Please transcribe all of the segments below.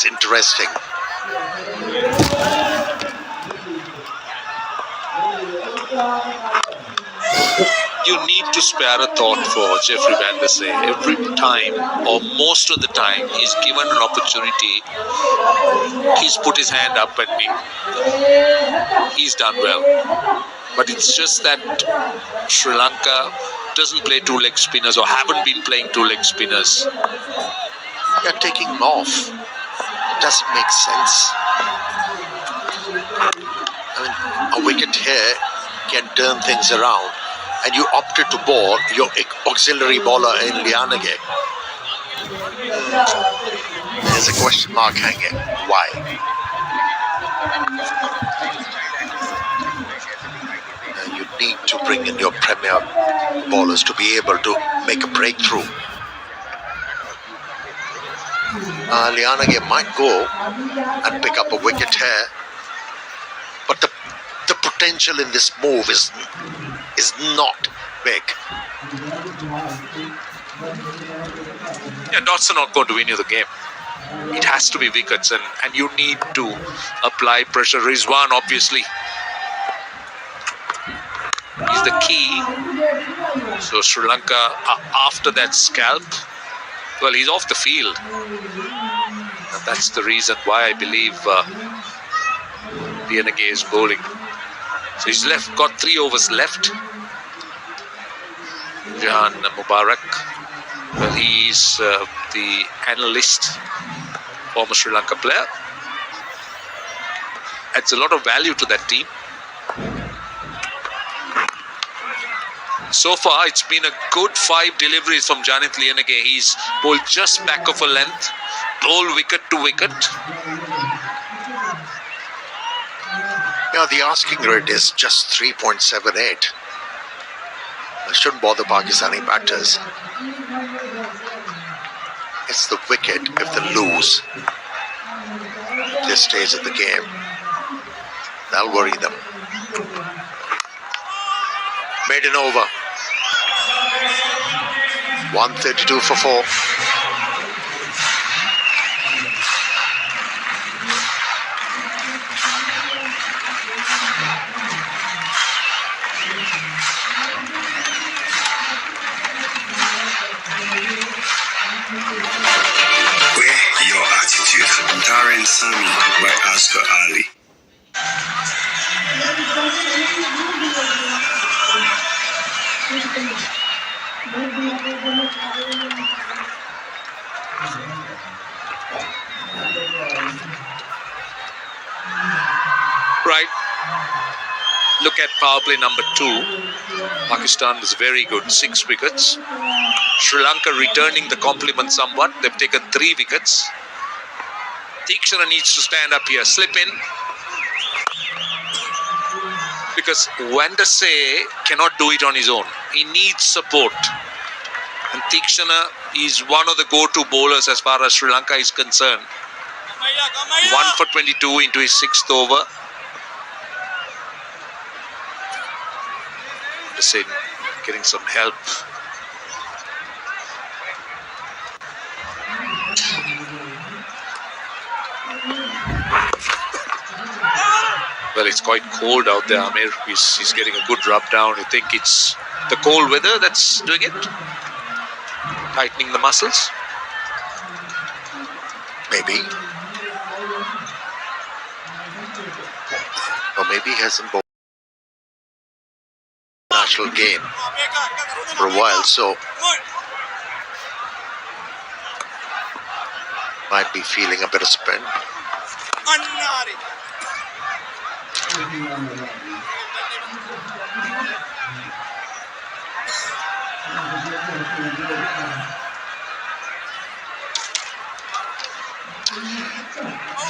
It's interesting. You need to spare a thought for Jeffrey Van der Sar. Every time, or most of the time, he's given an opportunity. He's put his hand up and he's done well. But it's just that Sri Lanka doesn't play two-leg spinners or haven't been playing two-leg spinners. They're taking him off. It doesn't make sense. I mean, a wicket here can turn things around. And you opted to bowl your auxiliary bowler in Lianage. There's a question mark hanging. Why? You need to bring in your premier bowlers to be able to make a breakthrough. Lianage might go and pick up a wicket here, but the potential in this move is not big. Yeah, dots are not going to win you the game. It has to be wickets, and you need to apply pressure. Rizwan, obviously, is the key. So Sri Lanka, after that scalp, well, he's off the field. And that's the reason why I believe Lianage is bowling. So he's got 3 overs left. Jahan Mubarak, well, he's the analyst, former Sri Lanka player. Adds a lot of value to that team. So far, it's been a good 5 deliveries from Janit Lianage. He's bowled just back of a length, bowled wicket to wicket. Yeah, the asking rate is just 3.78. I shouldn't bother Pakistani batters. It's the wicket if they lose at this stage of the game. That'll worry them. Maiden over. 132 for 4. Darren Sami by Asghar Ali. Right. Look at power play number 2. Pakistan was very good. 6 wickets. Sri Lanka returning the compliment somewhat. They've taken 3 wickets. Tikshana needs to stand up here, slip in, because Van der Sar cannot do it on his own. He needs support, and Tikshana is one of the go-to bowlers as far as Sri Lanka is concerned. 1 for 22 into his 6th over. Van der Sar getting some help. Well, it's quite cold out there, Amir. He's getting a good rub down. You think it's the cold weather that's doing it? Tightening the muscles? Maybe. Or maybe he hasn't bowled national game for a while, so might be feeling a bit of spin.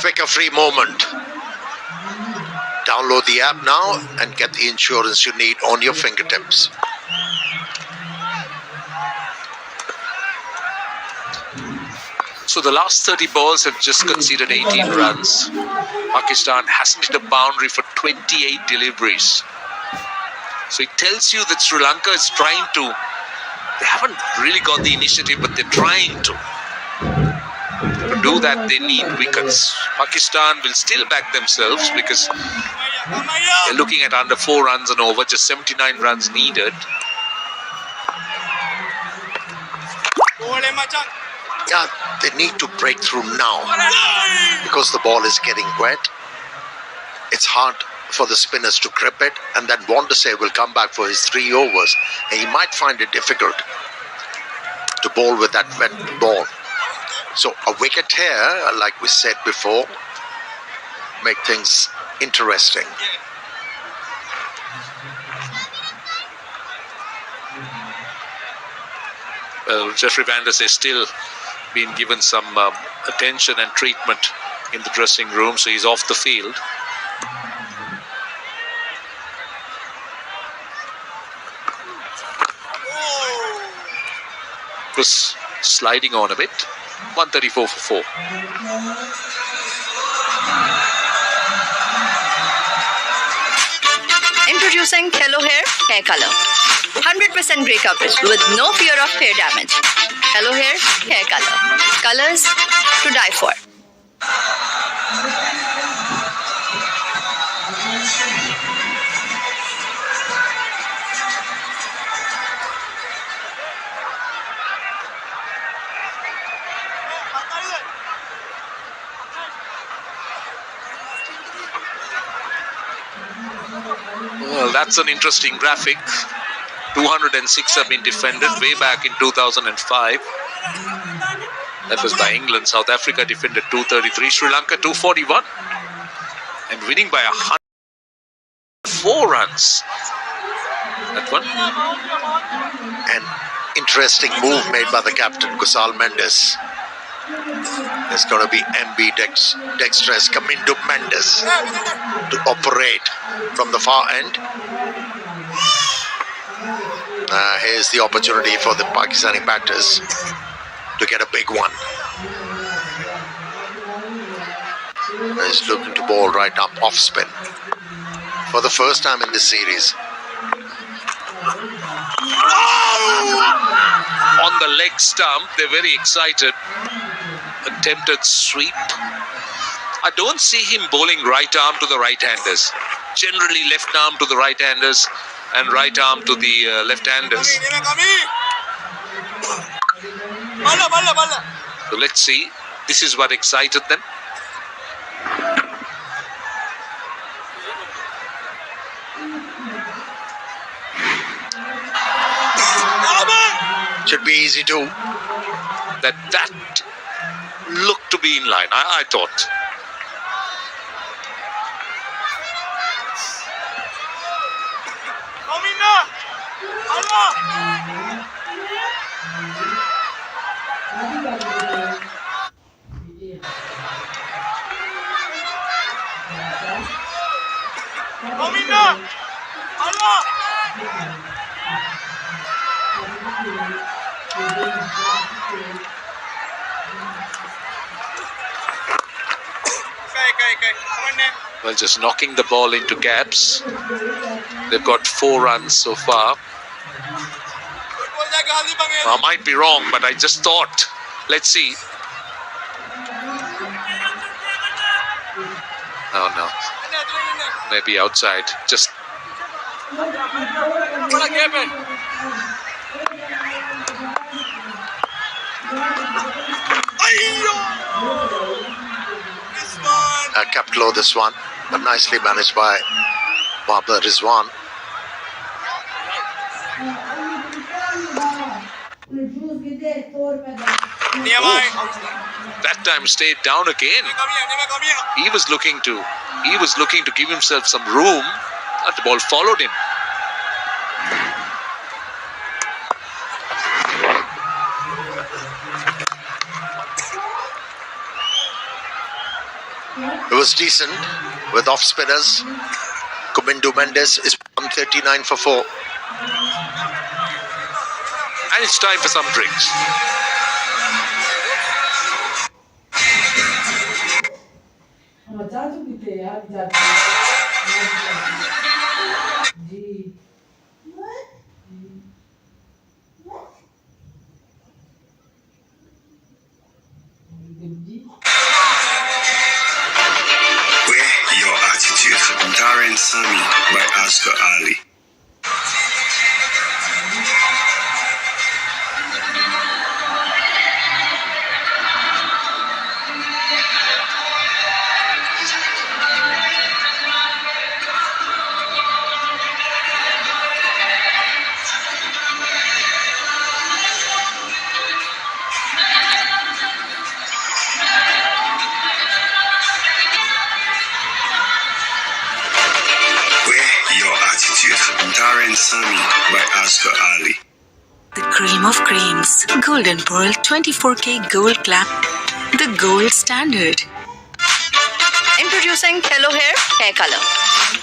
Pick a free moment. Download the app now and get the insurance you need on your fingertips. So the last 30 balls have just conceded 18 runs. Pakistan hasn't hit a boundary for 28 deliveries. So it tells you that Sri Lanka is trying to, they haven't really got the initiative, but they're trying to. But do that, they need wickets. Pakistan will still back themselves because they're looking at under 4 runs and over, just 79 runs needed. Yeah, they need to break through now because the ball is getting wet. It's hard for the spinners to grip it, and then Wandasay will come back for his 3 overs, and he might find it difficult to bowl with that wet ball. So a wicket here, like we said before, make things interesting. Well, Jeffrey Van Der Sar is still being given some attention and treatment in the dressing room, so he's off the field. It was sliding on a bit. 134 for 4. Introducing Hello Hair Color. 100% grey coverage with no fear of hair damage. Hello Hair Color. Colors to die for. Well, that's an interesting graphic. 206 have been defended way back in 2005. That was by England. South Africa defended 233. Sri Lanka 241. And winning by 104 runs. That one. An interesting move made by the captain, Kusal Mendes. There's going to be MB Dexterous Kamindu Mendes to operate from the far end. Here's the opportunity for the Pakistani batters to get a big one. He's looking to bowl right up off spin for the first time in this series. On the leg stump, they're very excited. Attempted sweep. I don't see him bowling right arm to the right-handers. Generally left arm to the right-handers and right arm to the left-handers. So let's see. This is what excited them. Should be easy too. That looked to be in line, I thought. Well, just knocking the ball into gaps. They've got 4 runs so far. I might be wrong, but I just thought. Let's see. Oh no. Maybe outside. Just. Kept low this one, but nicely managed by Mohammad Rizwan. That time stayed down again. He was looking to give himself some room, and the ball followed him. It was decent with off spinners. Kamindu Mendes is 139 for 4. And it's time for some drinks. Sami by Oscar Ali. Your Attitude, Darren Sami by Oscar Ali. The cream of creams. Golden Pearl 24K Gold Clamp. The gold standard. Introducing Hello Hair Color.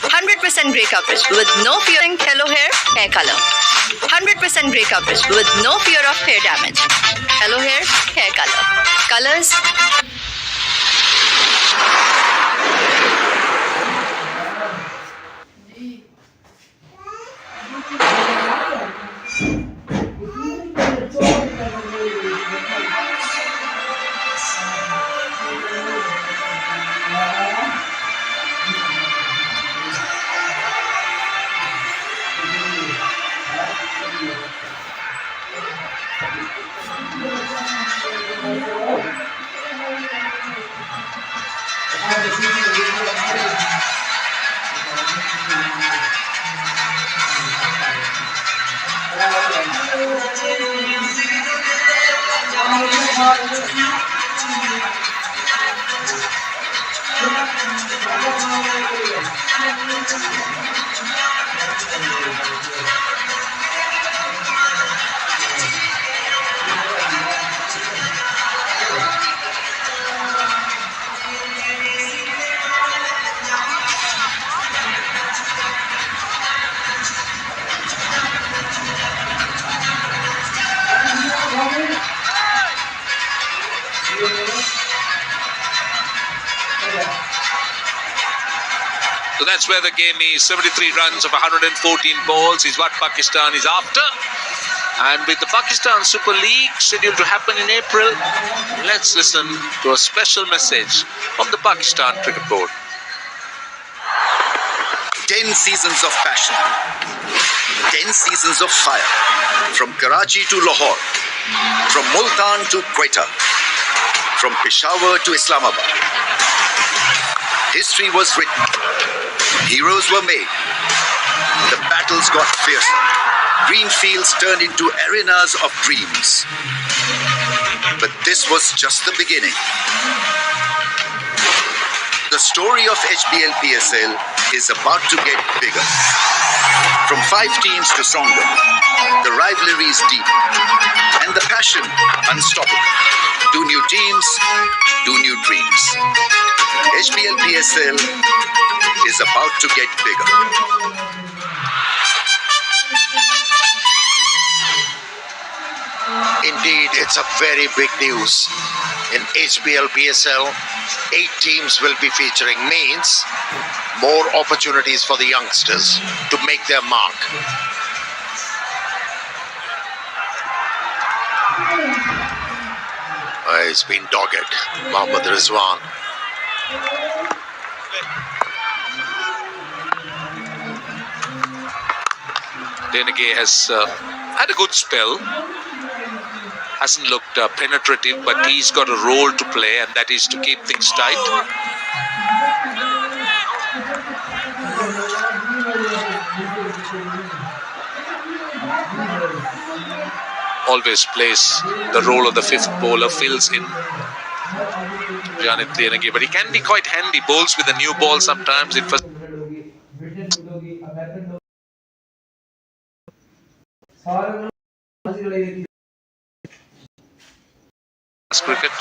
100% gray coverage with no fear. Hello Hair Color. 100% gray coverage with no fear of hair damage. Hello Hair Color. Colors. So that's where the game is. 73 runs of 114 balls is what Pakistan is after. And with the Pakistan Super League scheduled to happen in April, let's listen to a special message from the Pakistan Cricket Board. 10 seasons of passion, 10 seasons of fire, from Karachi to Lahore, from Multan to Quetta, from Peshawar to Islamabad. History was written, heroes were made, the battles got fiercer, green fields turned into arenas of dreams. But this was just the beginning. The story of HBL PSL is about to get bigger. From 5 teams to stronger, the rivalry is deep, and the passion unstoppable. 2 new teams, 2 new dreams. HBL PSL is about to get bigger. Indeed, it's a very big news. In HBL PSL, 8 teams will be featuring, means more opportunities for the youngsters to make their mark. It's been dogged, Mohammad Rizwan. Denegay has had a good spell. Hasn't looked penetrative, but he's got a role to play, and that is to keep things tight. Always plays the role of the 5th bowler, fills in Janit Denegay, but he can be quite handy. Bowls with a new ball sometimes. It was cricket.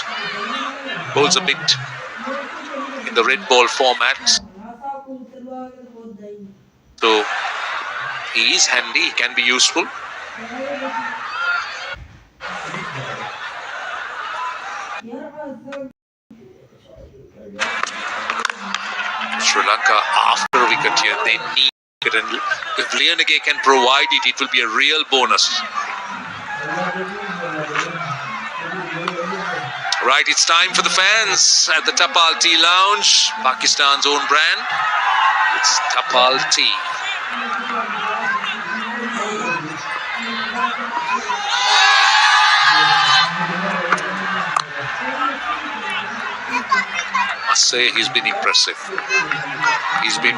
Bowls a bit in the red ball format. So he is handy, he can be useful. Sri Lanka after a wicket here, they need it, and if Denegay can provide it, it will be a real bonus. Right, it's time for the fans at the Tapal Tea Lounge, Pakistan's own brand. It's Kapal T. Must say he's been impressive. He's been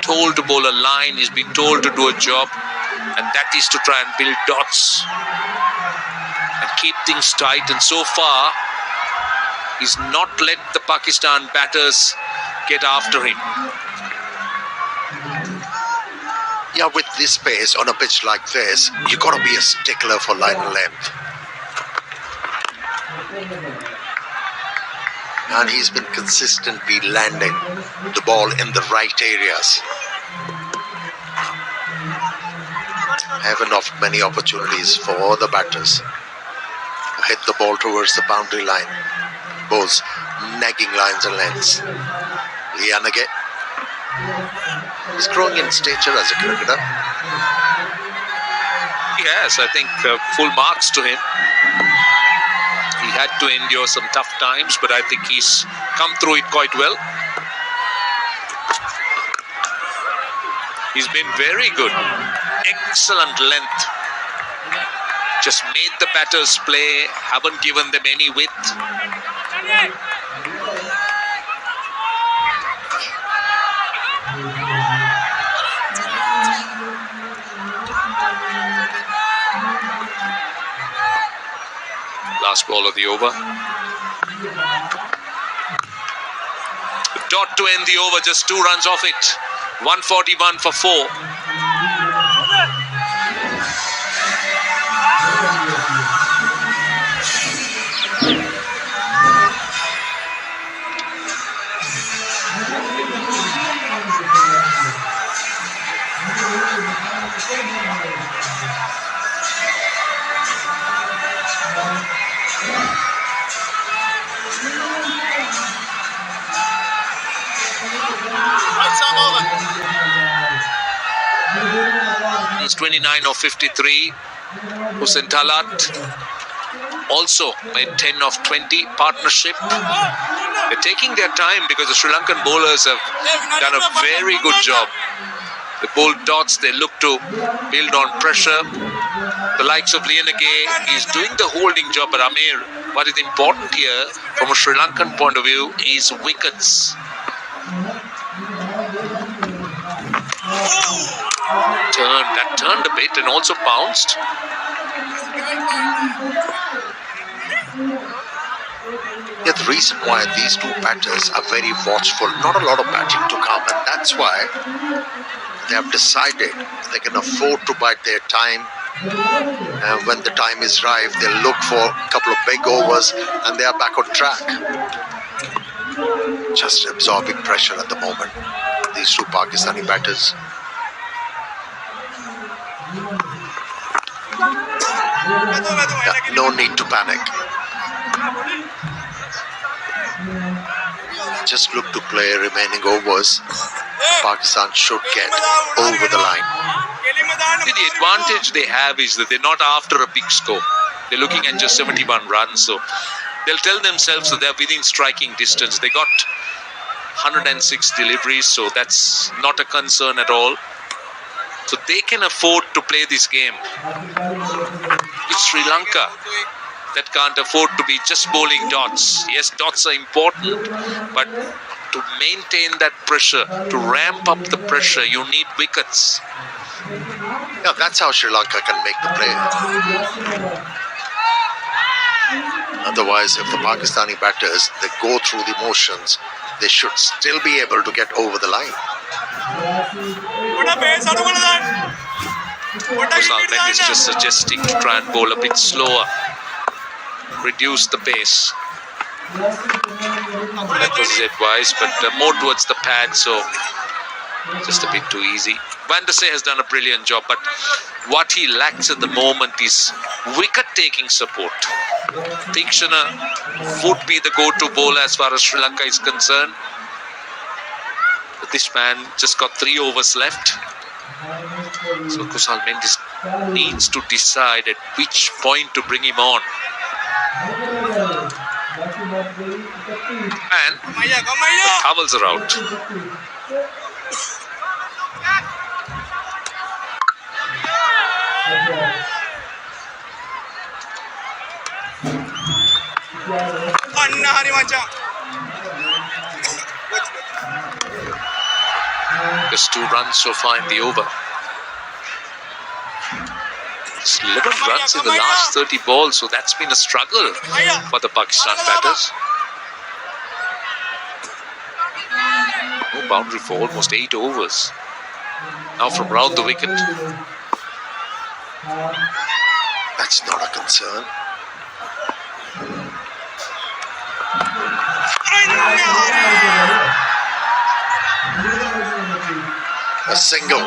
told to bowl a line, he's been told to do a job, and that is to try and build dots and keep things tight. And so far, he's not let the Pakistan batters get after him. Yeah, with this pace on a pitch like this, you got to be a stickler for line and length. And he's been consistently landing the ball in the right areas. Haven't offered many opportunities for the batters. Hit the ball towards the boundary line. Both nagging lines and lengths. Lianage is growing in stature as a cricketer. Yes, I think full marks to him. He had to endure some tough times, but I think he's come through it quite well. He's been very good. Excellent length. Just made the batters play, haven't given them any width. Last ball of the over. Dot to end the over, just 2 runs off it. 141 for 4. He's 29 of 53. Hussain Talat also made 10 of 20 partnership. They're taking their time because the Sri Lankan bowlers have done a very good job. They bowled dots, they look to build on pressure. The likes of Lianage is doing the holding job, but Amir, what is important here from a Sri Lankan point of view is wickets. That turned a bit and also bounced. Yeah, the reason why these two batters are very watchful, not a lot of batting to come, and that's why they have decided they can afford to bide their time. And when the time is right, they'll look for a couple of big overs and they are back on track. Just absorbing pressure at the moment, these two Pakistani batters. Yeah, no need to panic. Just look to play remaining overs. Pakistan should get over the line. The advantage they have is that they're not after a big score. They're looking at just 71 runs. So they'll tell themselves that they're within striking distance. They got 106 deliveries, so that's not a concern at all. So they can afford to play this game. It's Sri Lanka that can't afford to be just bowling dots. Yes, dots are important, but to maintain that pressure, to ramp up the pressure, you need wickets. Yeah, that's how Sri Lanka can make the play. Otherwise, if the Pakistani batters, they go through the motions, they should still be able to get over the line. Salman is just suggesting to try and bowl a bit slower, reduce the pace. That was his advice, but more towards the pad, so just a bit too easy. Van der Sar has done a brilliant job, but what he lacks at the moment is wicket-taking support. Tikshana would be the go-to bowler as far as Sri Lanka is concerned. But this man just got 3 overs left. So Kusal Mendis needs to decide at which point to bring him on. And the towels are out. Just 2 runs so far in the over. It's 11 runs in the last 30 balls, so that's been a struggle for the Pakistan batters. No boundary for almost 8 overs. Now from round the wicket. That's not a concern. A single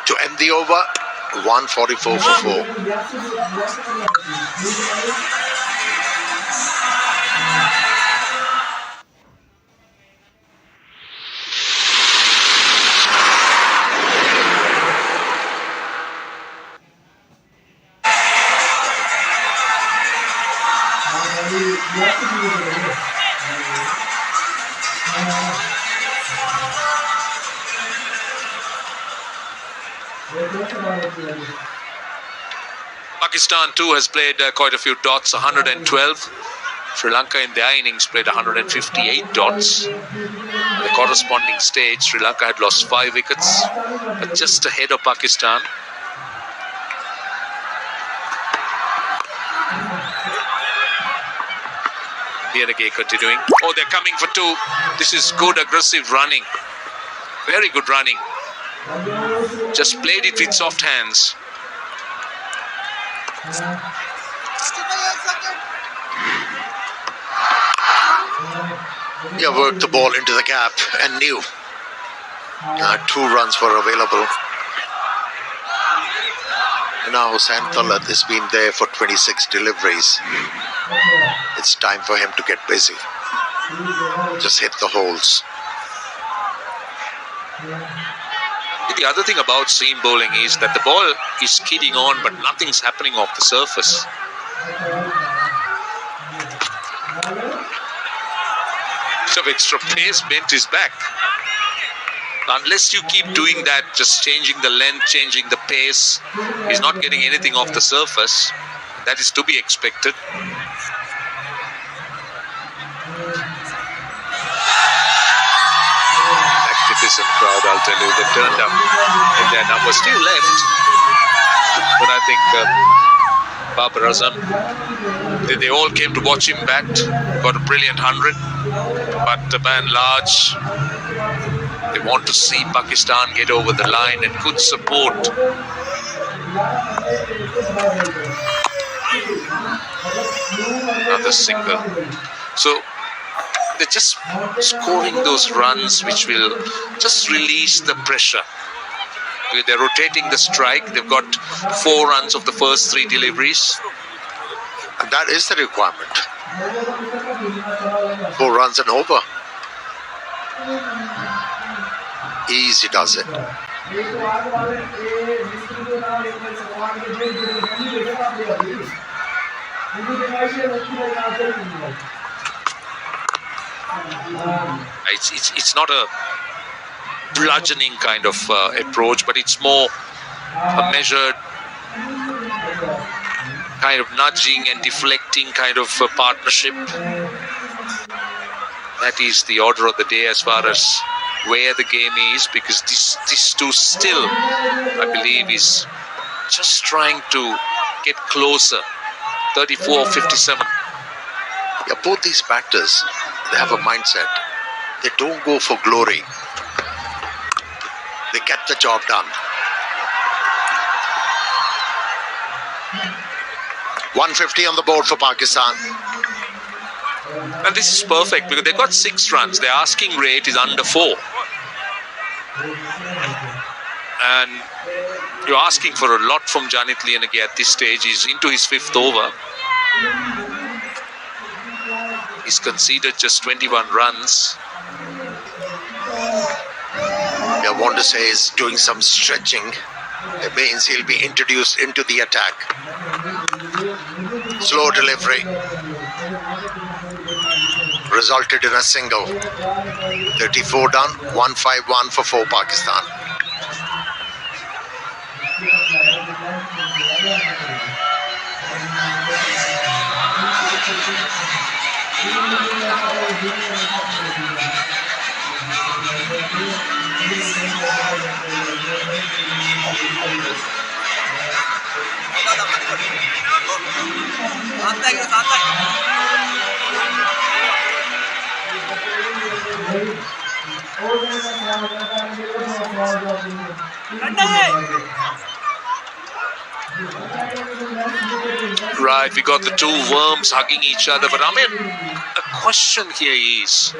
to end the over. 144 for 4. Pakistan too has played quite a few dots, 112. Sri Lanka in their innings played 158 dots. The corresponding stage, Sri Lanka had lost 5 wickets, but just ahead of Pakistan. Here again continuing. Oh, they're coming for 2. This is good aggressive running. Very good running. Just played it with soft hands. He worked the ball into the gap and knew 2 runs were available. And now Hussain Talat has been there for 26 deliveries. It's time for him to get busy. Just hit the holes. The other thing about seam bowling is that the ball is skidding on, but nothing's happening off the surface. So extra pace bent his back. Unless you keep doing that, just changing the length, changing the pace, he's not getting anything off the surface. That is to be expected. Magnificent crowd, I'll tell you. They turned up in their numbers. Still left. But I think Babar Azam, they all came to watch him bat. Got a brilliant 100. But by and large, they want to see Pakistan get over the line and good support. Another single. So they're just scoring those runs which will just release the pressure. They're rotating the strike. They've got 4 runs of the first 3 deliveries. And that is the requirement. 4 runs and over. Easy does it. It's not a bludgeoning kind of approach, but it's more a measured kind of nudging and deflecting kind of partnership. That is the order of the day as far as where the game is, because this two still, I believe, is just trying to get closer. 34-57. Yeah, both these batters, they have a mindset. They don't go for glory. They get the job done. 150 on the board for Pakistan. And this is perfect because they've got 6 runs. Their asking rate is under 4. And you're asking for a lot from Janit Liyanage at this stage. He's into his 5th over. He's conceded just 21 runs. I want to say is doing some stretching. It means he'll be introduced into the attack. Slow delivery. Resulted in a single. 34 done, 151 for 4 Pakistan. Right, we got the two worms hugging each other. But I mean, a question here is,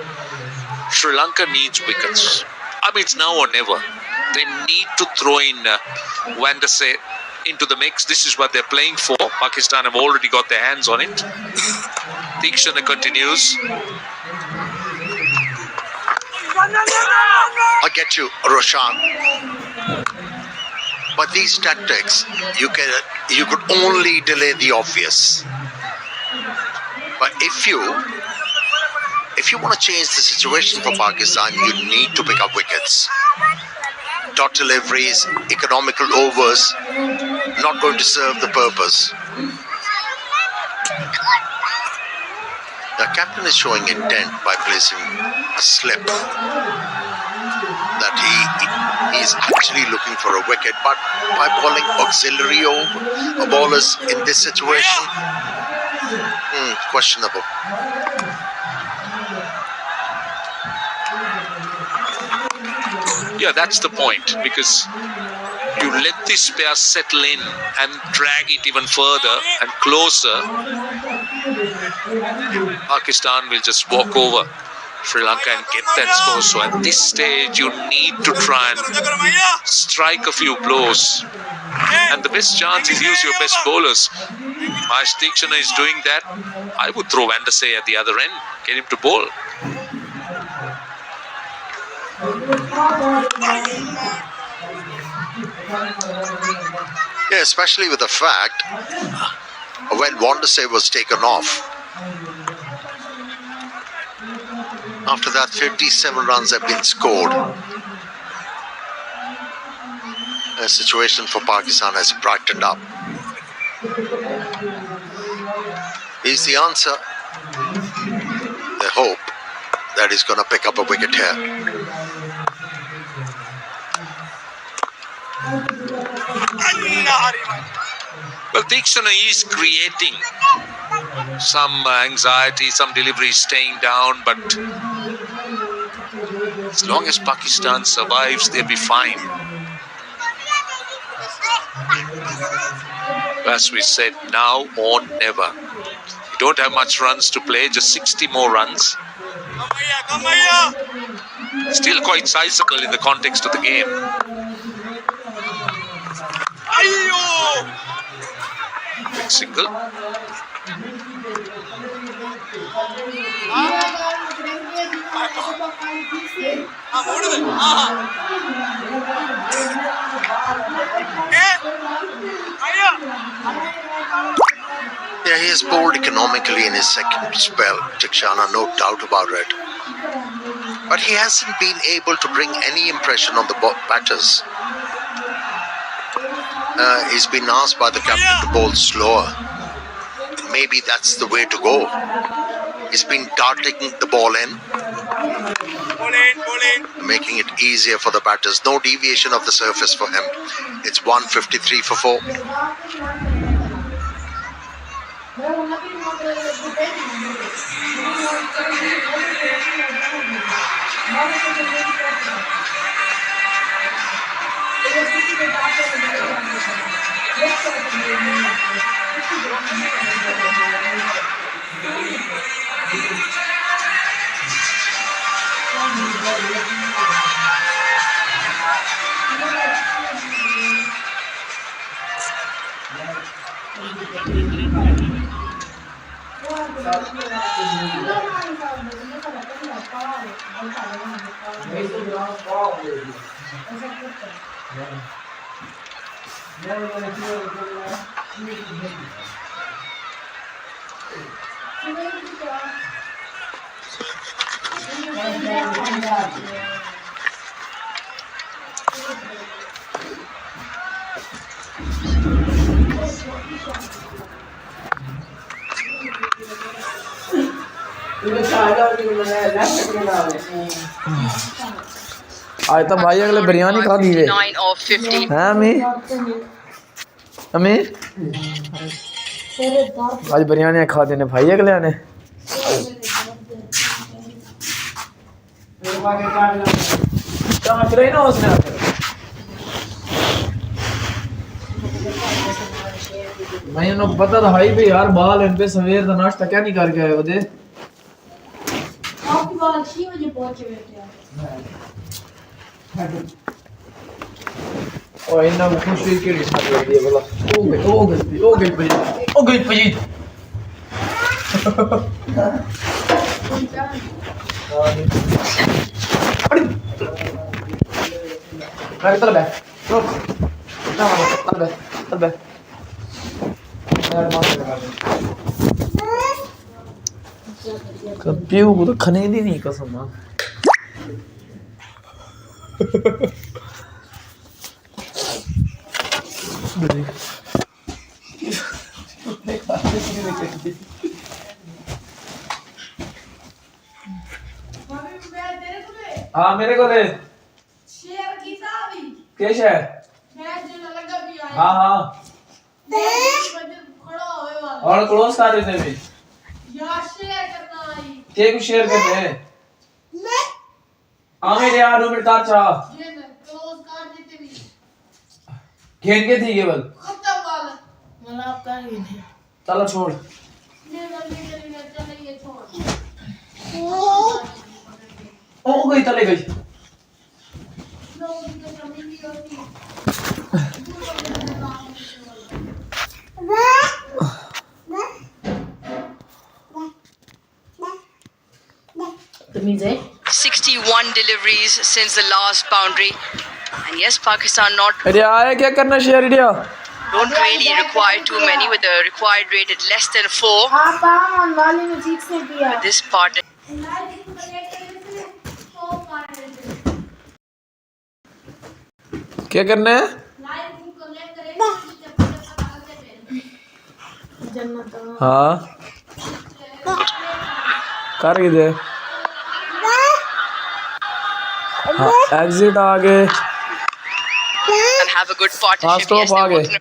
Sri Lanka needs wickets. I mean, it's now or never. They need to throw in Vandase into the mix. This is what they're playing for. Pakistan have already got their hands on it. Tikshana continues. I get you, Roshan. But these tactics, you could only delay the obvious. But if you want to change the situation for Pakistan, you need to pick up wickets. Dot deliveries, economical overs, not going to serve the purpose. The captain is showing intent by placing a slip that he's actually looking for a wicket, but by bowling auxiliary bowlers in this situation, questionable. Yeah, that's the point, because you let this pair settle in and drag it even further and closer. Pakistan will just walk over Sri Lanka and get that score. So at this stage, you need to try and strike a few blows. And the best chance is use your best bowlers. Mahesh Tikshana is doing that. I would throw Vandase at the other end, get him to bowl. Yeah, especially with the fact when Vandase was taken off. After that, 57 runs have been scored. The situation for Pakistan has brightened up. Is the answer? They hope that he's going to pick up a wicket here. Well, Tikshana is creating some anxiety, some deliveries staying down, but as long as Pakistan survives, they'll be fine. As we said, now or never. You don't have much runs to play, just 60 more runs. Still quite sizable in the context of the game. Big single. Yeah, he has bowled economically in his second spell, Tikshana, no doubt about it. But he hasn't been able to bring any impression on the batters. He's been asked by the captain to bowl slower. Maybe that's the way to go. He's been darting the ball in, making it easier for the batters. No deviation of the surface for him. It's 153 for 4. आज तो भाई अगले बिरयानी खा दी है 9 or 50. हैं अम्मी आज बिरयानी खा देने भाई अगले ने ना उसने मैं उन्हें पता था भाई भी यार बाल इन पे सवेर का नाश्ता क्या नहीं करके आए वो आपकी बाल 6 बजे पहुंचे हुए थे और इन्ना वो खुशी के लिए साथ लग दिया बोला ओ गई पजी मैं चल बे रुक ना चल बे यार मार लगा दे कभी वो तो खाने ही नहीं कसम ना हाँ मेरे को दे शेयर की सावी कैश है मैं जो लगा भी आया हाँ हाँ खड़ा होए वाला और क्लोज कर देते भी यार शेयर करना आई के कुछ शेयर करते हैं हाँ मेरे यार रूम में तार चाह ये क्लोज कर देते भी खेल के थी केवल खत्म वाला मतलब आप कर ही नहीं चलो छोड़ ले चले ये छोड़ ओ गई तले गई लोग की कमी नहीं होती That means 61 deliveries since the last boundary. And yes, Pakistan not अरे आया क्या करना share India don't really require too many with the required rate at less than 4. आप आम वाले में ठीक से किया This part क्या करना है हाँ कर ही दे हाँ एग्जिट आ गए and have a good हाँ partnership. Yes, स्टॉप आ they're गए working